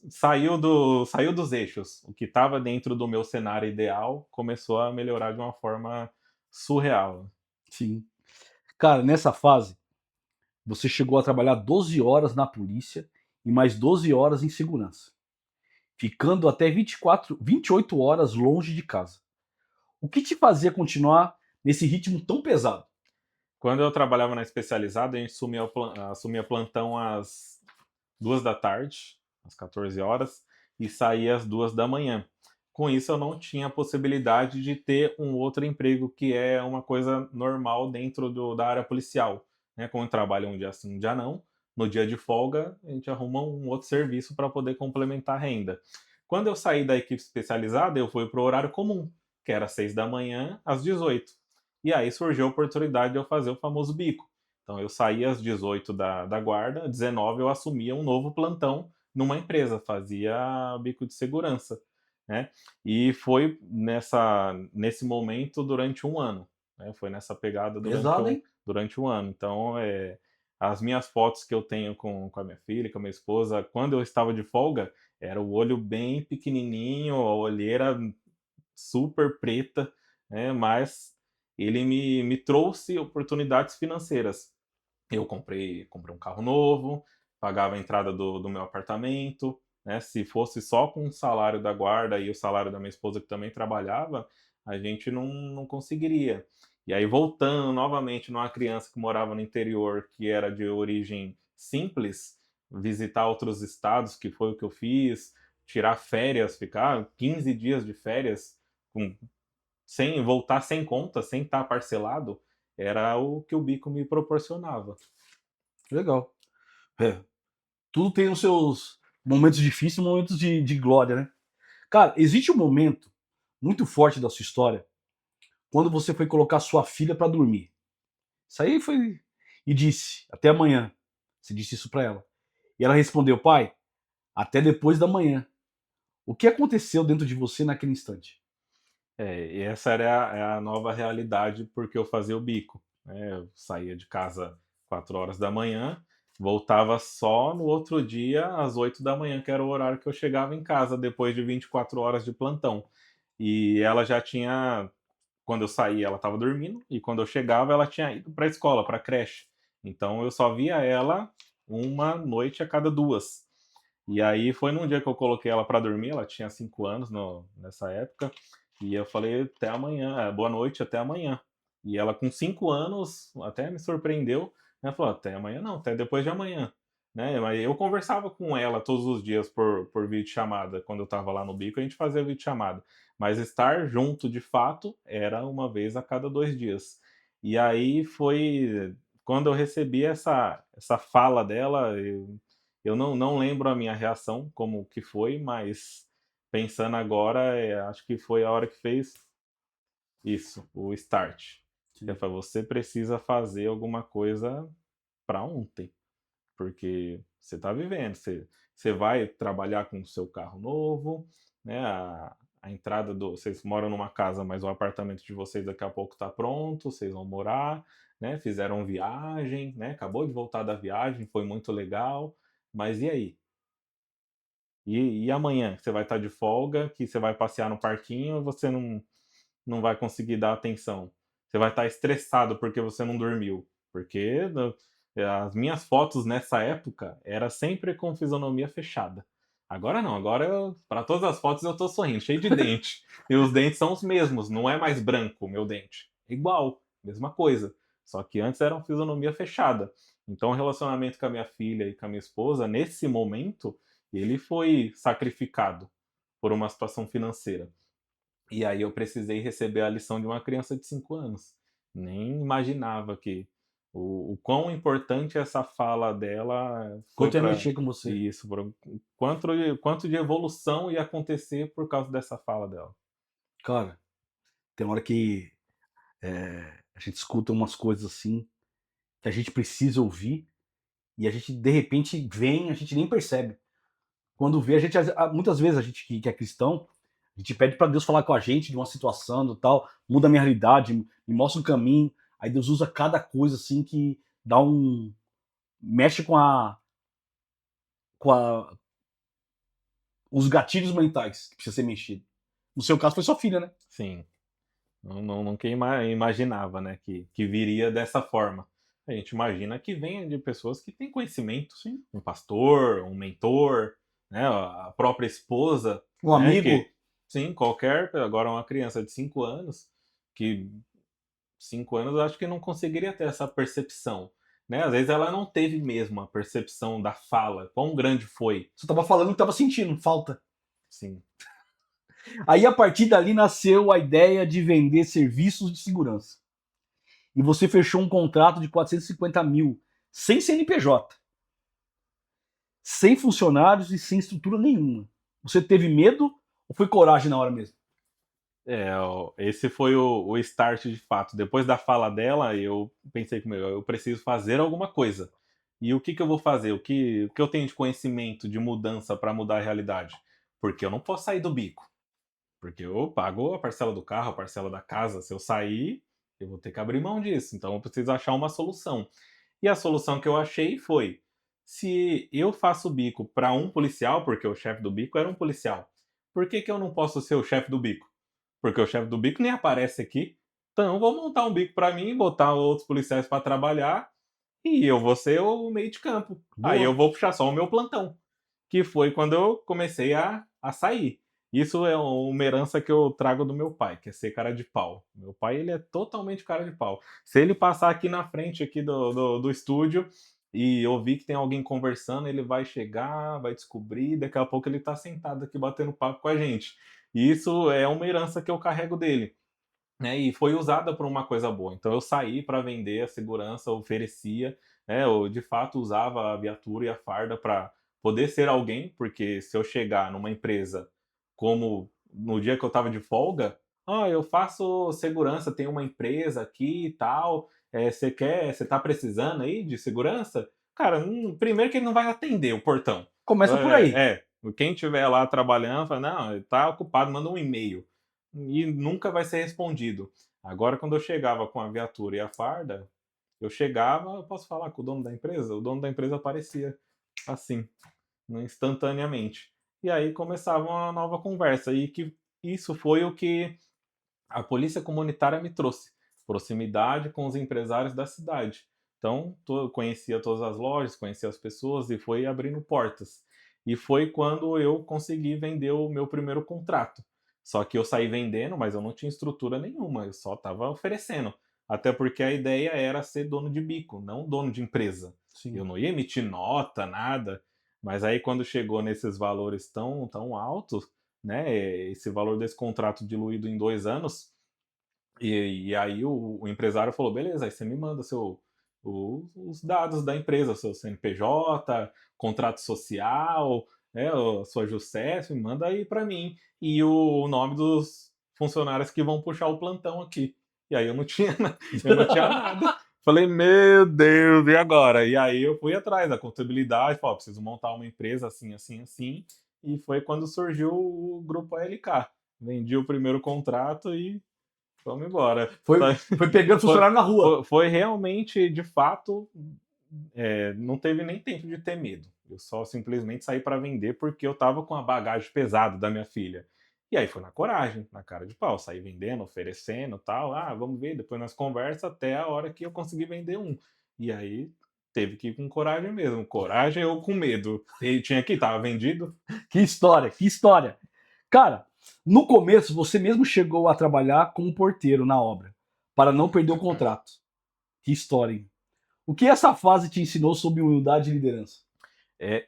saiu dos eixos. O que estava dentro do meu cenário ideal começou a melhorar de uma forma surreal. Sim. Cara, nessa fase, você chegou a trabalhar 12 horas na polícia e mais 12 horas em segurança, ficando até 28 horas longe de casa. O que te fazia continuar nesse ritmo tão pesado? Quando eu trabalhava na especializada, a gente assumia plantão às 2 da tarde, às 14 horas, e saía às 2 da manhã. Com isso, eu não tinha a possibilidade de ter um outro emprego, que é uma coisa normal dentro da área policial, né? Como eu trabalho um dia sim, um dia não, no dia de folga, a gente arruma um outro serviço para poder complementar a renda. Quando eu saí da equipe especializada, eu fui para o horário comum, que era 6 da manhã às 18. E aí surgiu a oportunidade de eu fazer o famoso bico. Então eu saía às 18 da guarda, às 19 eu assumia um novo plantão numa empresa, fazia bico de segurança, né? E foi nesse momento durante um ano, né? Foi nessa pegada Pesado, hein? durante um ano. Então, as minhas fotos que eu tenho com a minha filha, com a minha esposa, quando eu estava de folga, era o olho bem pequenininho, a olheira super preta, né? Mas ele me trouxe oportunidades financeiras. Eu comprei um carro novo, pagava a entrada do meu apartamento, né? Se fosse só com o salário da guarda e o salário da minha esposa, que também trabalhava, a gente não conseguiria. E aí, voltando novamente numa criança que morava no interior, que era de origem simples, visitar outros estados, que foi o que eu fiz, tirar férias, ficar 15 dias de férias, com, sem voltar sem conta, sem estar parcelado, era o que o bico me proporcionava. Legal. É, tudo tem os seus momentos difíceis e momentos de glória, né? Cara, existe um momento muito forte da sua história quando você foi colocar sua filha pra dormir. Isso aí foi. E disse, até amanhã. Você disse isso pra ela. E ela respondeu, pai, até depois da manhã. O que aconteceu dentro de você naquele instante? E essa era a nova realidade, porque eu fazia o bico, né? Eu saía de casa 4 horas da manhã, voltava só no outro dia às 8 da manhã, que era o horário que eu chegava em casa depois de 24 horas de plantão. E ela já tinha, quando eu saía, ela estava dormindo, e quando eu chegava, ela tinha ido para a escola, para a creche. Então eu só via ela uma noite a cada duas. E aí foi num dia que eu coloquei ela para dormir, ela tinha 5 anos nessa época, e eu falei: "Até amanhã, boa noite, até amanhã". E ela com 5 anos até me surpreendeu, né, falou: "Até amanhã não, até depois de amanhã", né. Mas eu conversava com ela todos os dias por videochamada, quando eu estava lá no bico a gente fazia videochamada, mas estar junto de fato era uma vez a cada 2 dias. E aí foi quando eu recebi essa fala dela, eu não lembro a minha reação, como que foi, mas pensando agora, acho que foi a hora que fez isso, o start. Que Sim. foi: "Você precisa fazer alguma coisa para ontem, porque você está vivendo, você vai trabalhar com o seu carro novo, né, a entrada do vocês moram numa casa, mas o apartamento de vocês daqui a pouco está pronto, vocês vão morar, né, fizeram viagem, né, acabou de voltar da viagem, foi muito legal, mas e aí? E amanhã, que você vai estar de folga, que você vai passear no parquinho, você não vai conseguir dar atenção. Você vai estar estressado porque você não dormiu. Porque as minhas fotos nessa época era sempre com fisionomia fechada. Agora não, agora para todas as fotos eu tô sorrindo, cheio de dente. E os dentes são os mesmos, não é mais branco o meu dente. Igual, mesma coisa. Só que antes era uma fisionomia fechada. Então o relacionamento com a minha filha e com a minha esposa, nesse momento, ele foi sacrificado por uma situação financeira. E aí eu precisei receber a lição de uma criança de 5 anos. Nem imaginava que o quão importante essa fala dela foi Quanto ia para mexer com você? isso, para quanto de evolução ia acontecer por causa dessa fala dela. Cara, tem hora que a gente escuta umas coisas assim que a gente precisa ouvir e a gente de repente vem, a gente nem percebe. Quando vê, a gente muitas vezes a gente que é cristão, a gente pede para Deus falar com a gente de uma situação, do tal, muda a minha realidade, me mostra um caminho. Aí Deus usa cada coisa assim que dá um mexe com os gatilhos mentais que precisa ser mexido. No seu caso foi sua filha, né? Sim, nunca imaginava, né, que viria dessa forma. A gente imagina que venha de pessoas que têm conhecimento, Sim. um pastor, um mentor, né, a própria esposa, Um né, que amigo, sim, qualquer agora uma criança de 5 anos, que 5 anos eu acho que não conseguiria ter essa percepção, né, às vezes ela não teve mesmo a percepção da fala, quão grande foi. você tava falando que tava sentindo falta. Sim. Aí, a partir dali, nasceu a ideia de vender serviços de segurança. E você fechou um contrato de 450 mil, sem CNPJ, sem funcionários e sem estrutura nenhuma. Você teve medo ou foi coragem na hora mesmo? Esse foi o start de fato. Depois da fala dela, eu pensei comigo, eu preciso fazer alguma coisa. E o que que eu vou fazer? O que eu tenho de conhecimento de mudança para mudar a realidade? Porque eu não posso sair do bico. Porque eu pago a parcela do carro, a parcela da casa. Se eu sair, eu vou ter que abrir mão disso. Então eu preciso achar uma solução. E a solução que eu achei foi: se eu faço bico para um policial, porque o chefe do bico era um policial, por que que eu não posso ser o chefe do bico? Porque o chefe do bico nem aparece aqui. Então eu vou montar um bico para mim, botar outros policiais para trabalhar e eu vou ser o meio de campo. Aí eu Boa. vou puxar só o meu plantão, que foi quando eu comecei a sair. Isso é uma herança que eu trago do meu pai, que é ser cara de pau. Meu pai, ele é totalmente cara de pau. Se ele passar aqui na frente aqui do estúdio e ouvir que tem alguém conversando, ele vai chegar, vai descobrir, daqui a pouco ele tá sentado aqui batendo papo com a gente. E isso é uma herança que eu carrego dele, né, e foi usada por uma coisa boa. Então eu saí para vender a segurança, oferecia, né, eu de fato usava a viatura e a farda para poder ser alguém, porque se eu chegar numa empresa como no dia que eu estava de folga, eu faço segurança, tem uma empresa aqui e tal, você tá precisando aí de segurança? Cara, primeiro que ele não vai atender o portão. Começa por aí. Quem tiver lá trabalhando, fala, não, ele tá ocupado, manda um e-mail e nunca vai ser respondido. Agora, quando eu chegava com a viatura e a farda, eu chegava, eu posso falar com o dono da empresa? O dono da empresa aparecia assim, né, instantaneamente. E aí começava uma nova conversa. E que isso foi o que a polícia comunitária me trouxe. Proximidade com os empresários da cidade. Então, eu conhecia todas as lojas, conhecia as pessoas e foi abrindo portas. E foi quando eu consegui vender o meu primeiro contrato. Só que eu saí vendendo, mas eu não tinha estrutura nenhuma, eu só estava oferecendo. Até porque a ideia era ser dono de bico, não dono de empresa. Eu Sim. não ia emitir nota, nada. Mas aí quando chegou nesses valores tão altos, né, esse valor desse contrato diluído em 2 anos, e aí o empresário falou: beleza, aí você me manda os dados da empresa, seu CNPJ, contrato social, né, a sua JUSEF, manda aí para mim. E o nome dos funcionários que vão puxar o plantão aqui. E aí eu não tinha, eu não tinha nada. Falei, meu Deus, e agora? E aí eu fui atrás da contabilidade, falei, preciso montar uma empresa assim, assim, assim. E foi quando surgiu o grupo ALK. Vendi o primeiro contrato e vamos embora. Foi pegando Foi, funcionário na rua. foi realmente, de fato, não teve nem tempo de ter medo. Eu só simplesmente saí para vender porque eu tava com a bagagem pesada da minha filha. E aí foi na coragem, na cara de pau, saí vendendo, oferecendo, tal. Vamos ver, depois nós conversa até a hora que eu consegui vender um. E aí teve que ir com coragem mesmo, coragem ou com medo. E tinha que tava vendido. Que história, que história. Cara, no começo você mesmo chegou a trabalhar como porteiro na obra, para não perder o contrato. Que história, hein? O que essa fase te ensinou sobre humildade e liderança?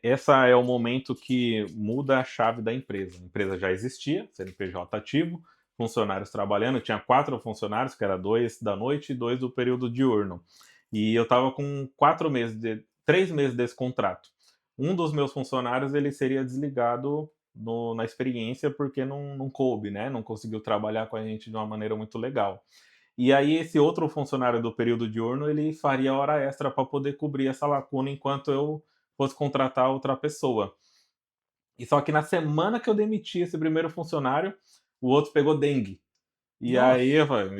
Essa é o momento que muda a chave da empresa. A empresa já existia, CNPJ ativo, funcionários trabalhando. Eu tinha 4 funcionários, que era 2 da noite e 2 do período diurno. E eu estava com 3 meses desse contrato. Um dos meus funcionários ele seria desligado na experiência porque não coube, né? Não conseguiu trabalhar com a gente de uma maneira muito legal. E aí esse outro funcionário do período diurno, ele faria hora extra para poder cobrir essa lacuna enquanto eu fosse contratar outra pessoa. E só que na semana que eu demiti esse primeiro funcionário, o outro pegou dengue. E aí, Nossa.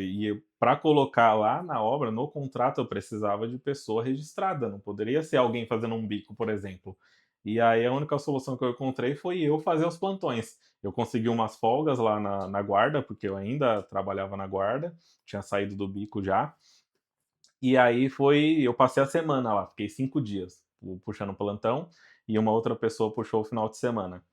para colocar lá na obra, no contrato, eu precisava de pessoa registrada, não poderia ser alguém fazendo um bico, por exemplo. E aí a única solução que eu encontrei foi eu fazer os plantões. Eu consegui umas folgas lá na guarda, porque eu ainda trabalhava na guarda, tinha saído do bico já. E aí eu passei a semana lá, fiquei 5 dias puxando plantão e uma outra pessoa puxou o final de semana.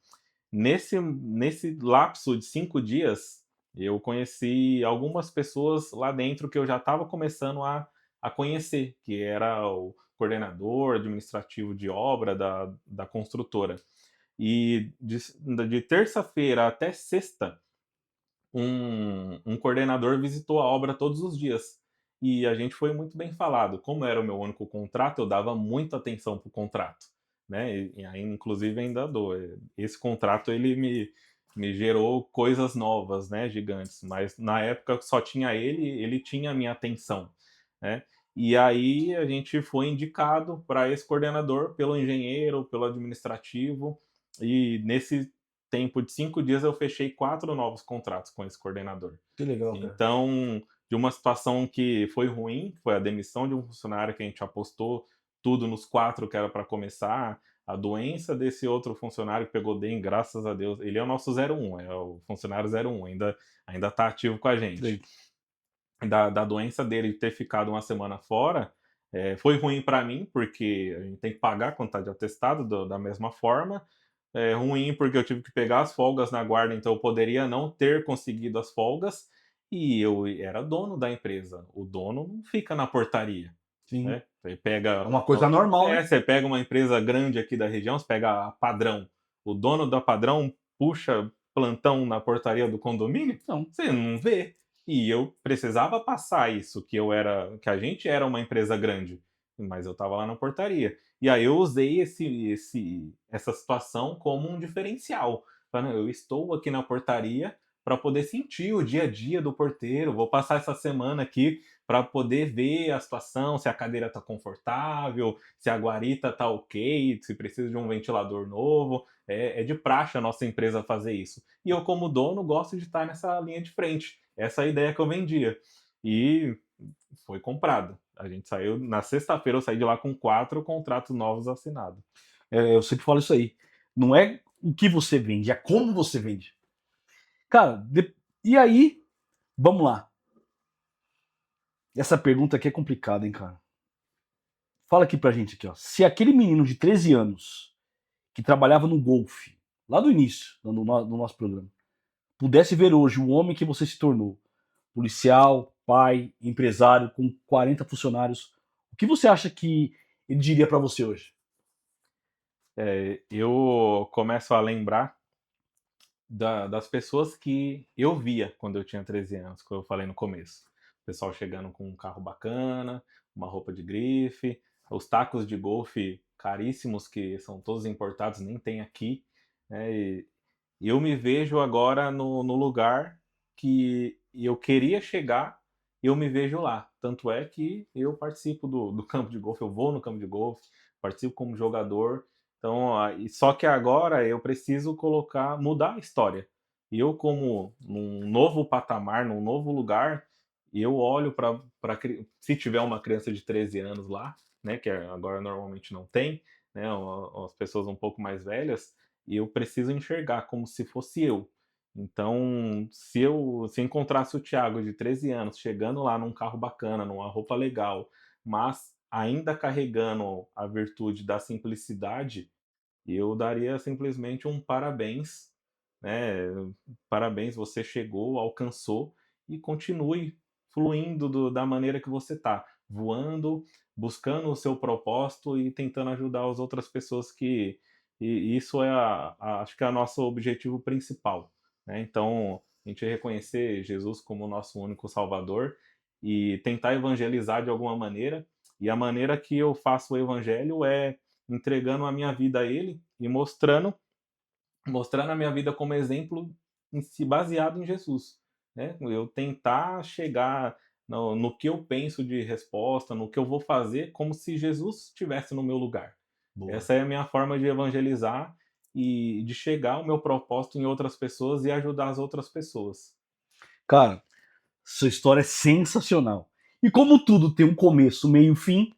Nesse lapso de 5 dias, eu conheci algumas pessoas lá dentro que eu já estava começando a conhecer, que era o coordenador administrativo de obra da construtora. E de terça-feira até sexta, um coordenador visitou a obra todos os dias. E a gente foi muito bem falado. Como era o meu único contrato, eu dava muita atenção para o contrato, né? E aí, inclusive, ainda dou. Esse contrato ele me gerou coisas novas, né, gigantes. Mas na época só tinha ele tinha a minha atenção, né? E aí a gente foi indicado para esse coordenador pelo engenheiro, pelo administrativo. E nesse tempo de 5 dias eu fechei 4 novos contratos com esse coordenador. Que legal, cara. Então, de uma situação que foi ruim, foi a demissão de um funcionário que a gente apostou tudo nos 4 que era para começar, a doença desse outro funcionário que pegou DEM, graças a Deus, ele é o nosso 01, é o funcionário 01, ainda tá ativo com a gente. Sei. Da doença dele ter ficado uma semana fora, foi ruim para mim, porque a gente tem que pagar quando tá de atestado da mesma forma. É ruim porque eu tive que pegar as folgas na guarda, então eu poderia não ter conseguido as folgas, e eu era dono da empresa. O dono não fica na portaria, Sim. né? Você É pega uma coisa normal, né? você pega uma empresa grande aqui da região, você pega a Padrão. O dono da Padrão puxa plantão na portaria do condomínio? Não. Você não vê. E eu precisava passar isso, que a gente era uma empresa grande, mas eu estava lá na portaria. E aí eu usei essa situação como um diferencial. Falando, eu estou aqui na portaria para poder sentir o dia a dia do porteiro. Vou passar essa semana aqui para poder ver a situação, se a cadeira está confortável, se a guarita está ok, se precisa de um ventilador novo. É de praxe a nossa empresa fazer isso. E eu, como dono, gosto de estar nessa linha de frente. Essa é a ideia que eu vendia. E foi comprada. A gente saiu, na sexta-feira eu saí de lá com 4 contratos novos assinados. Eu sempre falo isso aí. Não é o que você vende, é como você vende. Cara, e aí, vamos lá. Essa pergunta aqui é complicada, hein, cara. Fala aqui pra gente aqui, ó. Se aquele menino de 13 anos que trabalhava no golfe, lá do início, no nosso programa, pudesse ver hoje o homem que você se tornou, policial, pai, empresário, com 40 funcionários, o que você acha que ele diria pra você hoje? Eu começo a lembrar das pessoas que eu via quando eu tinha 13 anos, como eu falei no começo. O pessoal chegando com um carro bacana, uma roupa de grife, os tacos de golfe caríssimos, que são todos importados, nem tem aqui, né? E eu me vejo agora no lugar que eu queria chegar, e eu me vejo lá. Tanto é que eu participo do campo de golfe, eu vou no campo de golfe, participo como jogador. Então, só que agora eu preciso mudar a história. E eu, como num novo patamar, num novo lugar, eu olho para se tiver uma criança de 13 anos lá, né, que agora normalmente não tem, né, as pessoas um pouco mais velhas, e eu preciso enxergar como se fosse eu. Então, se encontrasse o Thiago de 13 anos chegando lá num carro bacana, numa roupa legal, mas ainda carregando a virtude da simplicidade, eu daria simplesmente um parabéns, né? Parabéns, você chegou, alcançou e continue fluindo da maneira que você está, voando, buscando o seu propósito e tentando ajudar as outras pessoas e isso é acho que é o nosso objetivo principal, né? Então, a gente reconhecer Jesus como o nosso único Salvador e tentar evangelizar de alguma maneira. E a maneira que eu faço o evangelho é entregando a minha vida a Ele e mostrando a minha vida como exemplo baseado em Jesus, né? Eu tentar chegar no que eu penso de resposta, no que eu vou fazer, como se Jesus estivesse no meu lugar. Boa. Essa é a minha forma de evangelizar e de chegar ao meu propósito em outras pessoas e ajudar as outras pessoas. Cara, sua história é sensacional. E como tudo tem um começo, meio e fim,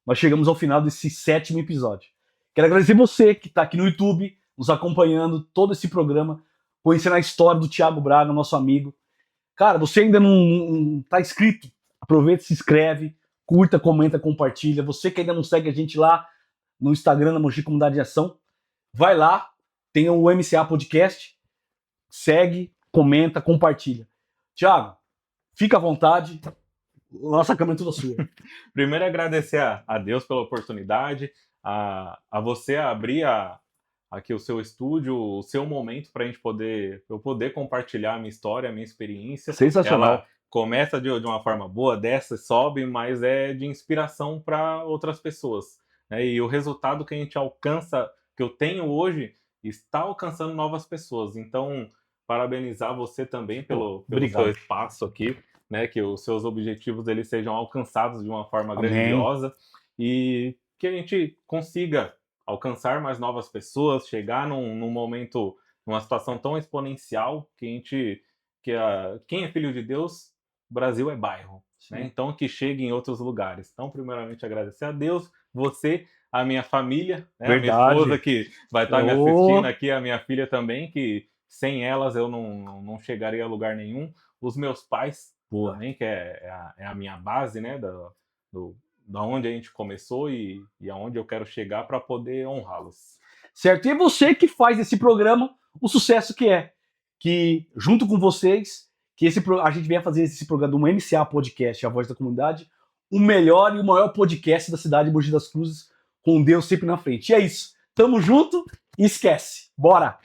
nós chegamos ao final desse 7º episódio. Quero agradecer você que está aqui no YouTube, nos acompanhando todo esse programa, conhecendo a história do Thiago Braga, nosso amigo. Cara, você ainda não está inscrito? Aproveita, se inscreve, curta, comenta, compartilha. Você que ainda não segue a gente lá no Instagram, na Mogi Comunidade de Ação, vai lá, tem o MCA Podcast, segue, comenta, compartilha. Thiago, fica à vontade. Nossa câmera é toda sua. Primeiro, agradecer a Deus pela oportunidade, a você abrir aqui o seu estúdio, o seu momento para eu poder compartilhar a minha história, a minha experiência. Sensacional. Ela começa de uma forma boa, desce, sobe, mas é de inspiração para outras pessoas, né? E o resultado que a gente alcança, que eu tenho hoje, está alcançando novas pessoas. Então, parabenizar você também pelo Obrigado. seu espaço aqui, né? Que os seus objetivos eles sejam alcançados de uma forma Amém. grandiosa e que a gente consiga alcançar mais novas pessoas, chegar num momento, numa situação tão exponencial que quem é filho de Deus, Brasil é bairro, né? Então que chegue em outros lugares. Então, primeiramente, agradecer a Deus, você, a minha família, né? A minha Verdade. esposa que vai estar me Ô. assistindo aqui, a minha filha também, que sem elas eu não chegaria a lugar nenhum. Os meus pais Boa. também, que é a minha base, né? Da onde a gente começou e aonde eu quero chegar para poder honrá-los. Certo? E é você que faz desse programa o sucesso que é. Que, junto com vocês, que a gente venha fazer esse programa do MCA Podcast, A Voz da Comunidade, o melhor e o maior podcast da cidade de Mogi das Cruzes, com Deus sempre na frente. E é isso. Tamo junto e esquece. Bora!